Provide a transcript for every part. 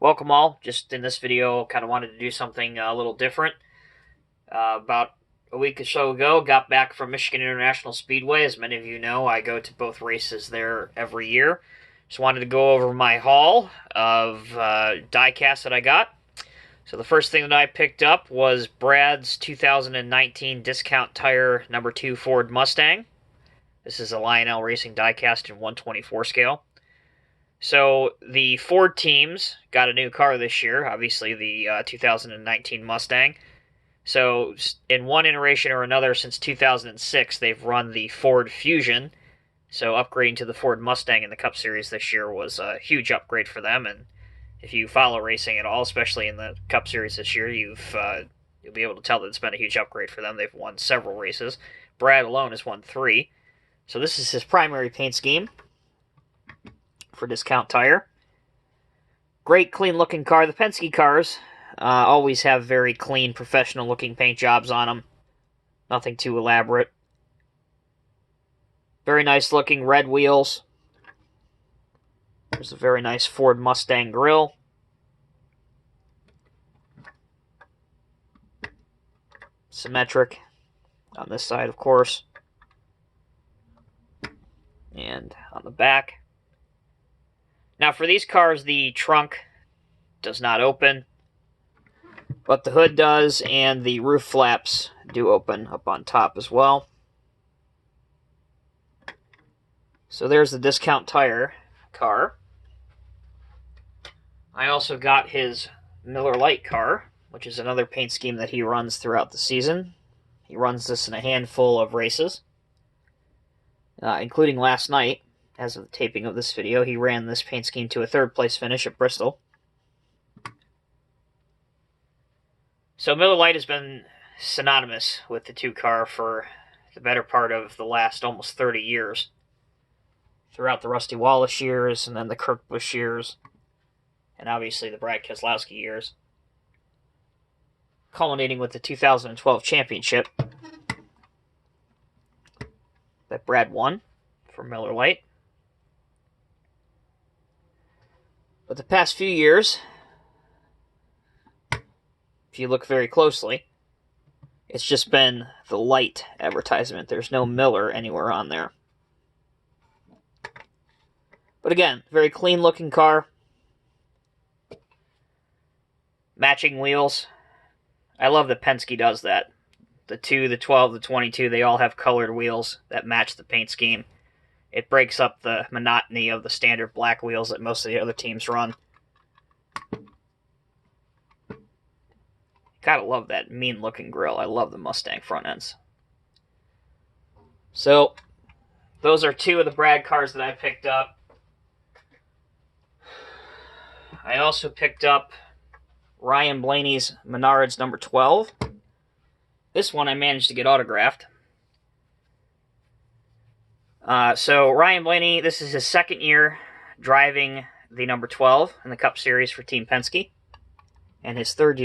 welcome all. Just in this video, kind of wanted to do something a little different. About a week or so ago, got back from Michigan International Speedway. As many of you know, I go to both races there every year. Just wanted to go over my haul of diecast that I got. So the first thing that I picked up was Brad's 2019 Discount Tire number 2 Ford Mustang. This is a Lionel Racing diecast in 1/24 scale. So the Ford teams got a new car this year, obviously the 2019 Mustang. So in one iteration or another since 2006, they've run the Ford Fusion. So upgrading to the Ford Mustang in the Cup Series this year was a huge upgrade for them. And if you follow racing at all, especially in the Cup Series this year, you'll be able to tell that it's been a huge upgrade for them. They've won several races. Brad alone has won 3. So this is his primary paint scheme for Discount Tire. Great clean looking car. The Penske cars always have very clean, professional looking paint jobs on them. Nothing too elaborate. Very nice looking red wheels. There's a very nice Ford Mustang grille. Symmetric on this side, of course. And on the back. Now for these cars, the trunk does not open, but the hood does, and the roof flaps do open up on top as well. So there's the Discount Tire car. I also got his Miller Lite car, which is another paint scheme that he runs throughout the season. He runs this in a handful of races, including last night. As of the taping of this video, he ran this paint scheme to a 3rd place finish at Bristol. So Miller Lite has been synonymous with the 2 car for the better part of the last almost 30 years. Throughout the Rusty Wallace years, and then the Kurt Busch years, and obviously the Brad Keselowski years. Culminating with the 2012 championship that Brad won for Miller Lite. But the past few years, if you look very closely, it's just been the Lite advertisement. There's no Miller anywhere on there. But again, very clean looking car. Matching wheels. I love that Penske does that. The 2, the 12, the 22, they all have colored wheels that match the paint scheme. It breaks up the monotony of the standard black wheels that most of the other teams run. Gotta love that mean looking grille. I love the Mustang front ends. So, those are 2 of the Brad cars that I picked up. I also picked up Ryan Blaney's Menards number 12. This one I managed to get autographed. So Ryan Blaney, this is his 2nd year driving the number 12 in the Cup Series for Team Penske. And his 4th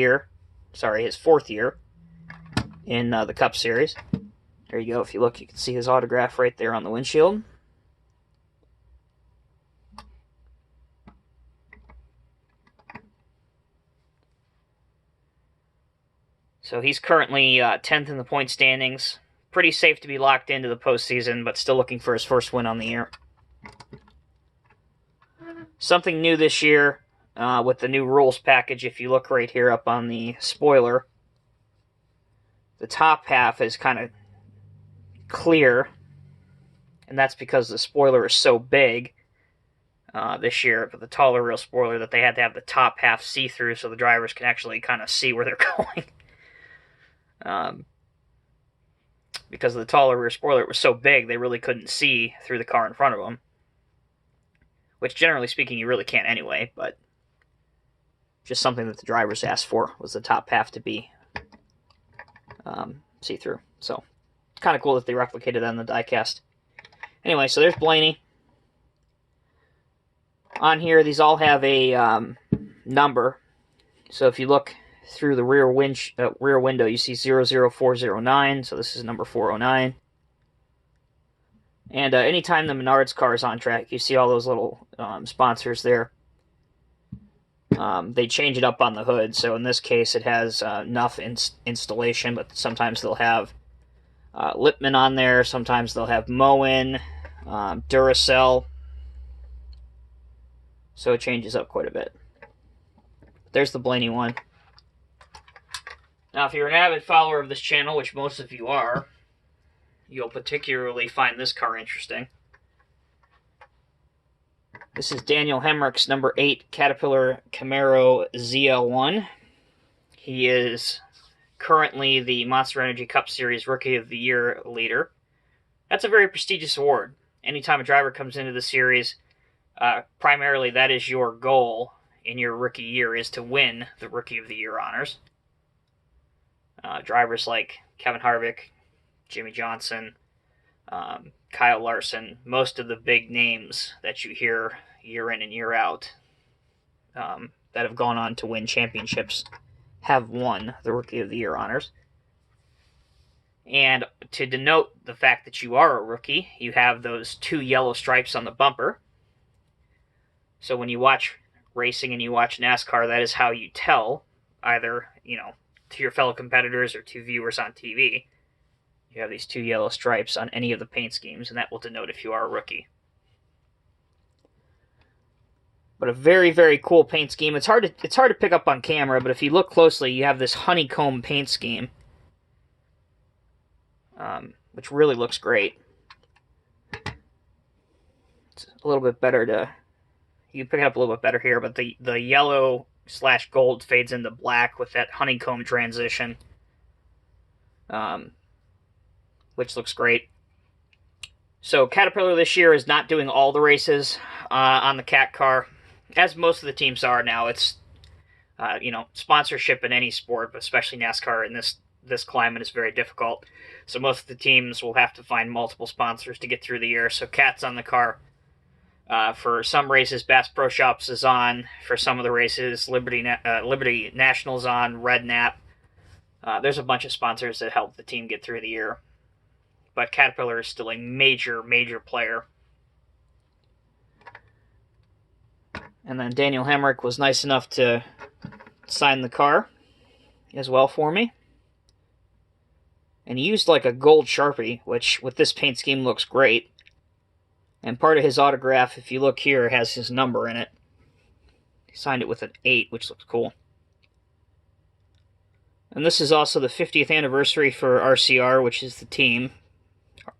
year in the Cup Series. There you go. If you look, you can see his autograph right there on the windshield. So he's currently 10th in the point standings. Pretty safe to be locked into the postseason, but still looking for his first win on the year. Something new this year with the new rules package, if you look right here up on the spoiler, the top half is kind of clear, and that's because the spoiler is so big this year, but the taller real spoiler, that they had to have the top half see-through so the drivers can actually kind of see where they're going. Because of the taller rear spoiler, it was so big, they really couldn't see through the car in front of them. Which, generally speaking, you really can't anyway, but just something that the drivers asked for was the top half to be see-through. So, it's kind of cool that they replicated that in the diecast. Anyway, so there's Blaney. On here, these all have a number. So if you look through the rear window, you see 00409, so this is number 409. And anytime the Menards car is on track, you see all those little sponsors there. they change it up on the hood. So in this case, it has enough installation, but sometimes they'll have Lippmann on there. Sometimes they'll have Moen, Duracell. So it changes up quite a bit. There's the Blaney one. Now, if you're an avid follower of this channel, which most of you are, you'll particularly find this car interesting. This is Daniel Hemrick's number 8 Caterpillar Camaro ZL1. He is currently the Monster Energy Cup Series Rookie of the Year leader. That's a very prestigious award. Anytime a driver comes into the series, primarily that is your goal in your rookie year, is to win the Rookie of the Year honors. Drivers like Kevin Harvick, Jimmy Johnson, Kyle Larson, most of the big names that you hear year in and year out that have gone on to win championships have won the Rookie of the Year honors. And to denote the fact that you are a rookie, you have those 2 yellow stripes on the bumper. So when you watch racing and you watch NASCAR, that is how you tell, either, to your fellow competitors or to viewers on TV. You have these 2 yellow stripes on any of the paint schemes, and that will denote if you are a rookie. But a very, very cool paint scheme. It's hard to pick up on camera, but if you look closely, you have this honeycomb paint scheme, which really looks great. It's a little bit better to... You can pick it up a little bit better here, but the yellow/gold fades into black with that honeycomb transition, which looks great. So Caterpillar this year is not doing all the races on the Cat car, as most of the teams are now. It's sponsorship in any sport, but especially NASCAR in this climate is very difficult. So most of the teams will have to find multiple sponsors to get through the year. So Cat's on the car. For some races, Bass Pro Shops is on. For some of the races, Liberty National's on, Red Nap. There's a bunch of sponsors that help the team get through the year. But Caterpillar is still a major, major player. And then Daniel Hemrick was nice enough to sign the car as well for me. And he used like a gold Sharpie, which with this paint scheme looks great. And part of his autograph, if you look here, has his number in it. He signed it with an 8, which looks cool. And this is also the 50th anniversary for RCR, which is the team,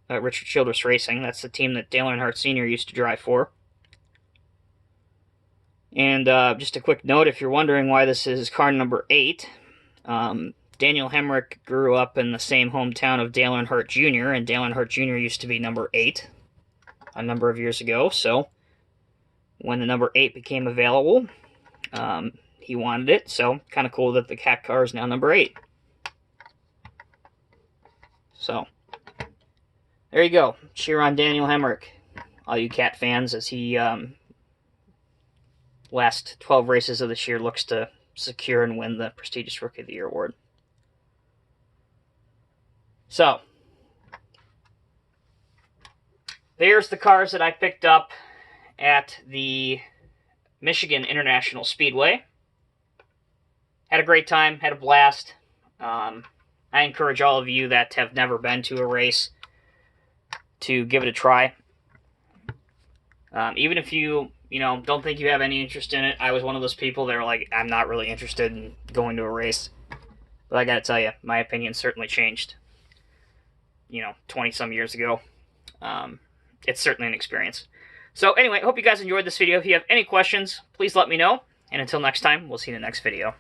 Richard Childress Racing. That's the team that Dale Earnhardt Sr. used to drive for. And just a quick note, if you're wondering why this is car number 8, Daniel Hemrick grew up in the same hometown of Dale Earnhardt Jr., and Dale Earnhardt Jr. used to be number 8 a number of years ago. So when the number 8 became available, he wanted it. So kind of cool that the Cat car is now number 8. So there you go. Cheer on Daniel Hemrick, all you Cat fans, as he last 12 races of this year looks to secure and win the prestigious Rookie of the Year award. So there's the cars that I picked up at the Michigan International Speedway. Had a great time, had a blast. I encourage all of you that have never been to a race to give it a try. Even if you don't think you have any interest in it. I was one of those people that were like, I'm not really interested in going to a race. But I gotta tell you, my opinion certainly changed, 20-some years ago. It's certainly an experience. So anyway, I hope you guys enjoyed this video. If you have any questions, please let me know. And until next time, we'll see you in the next video.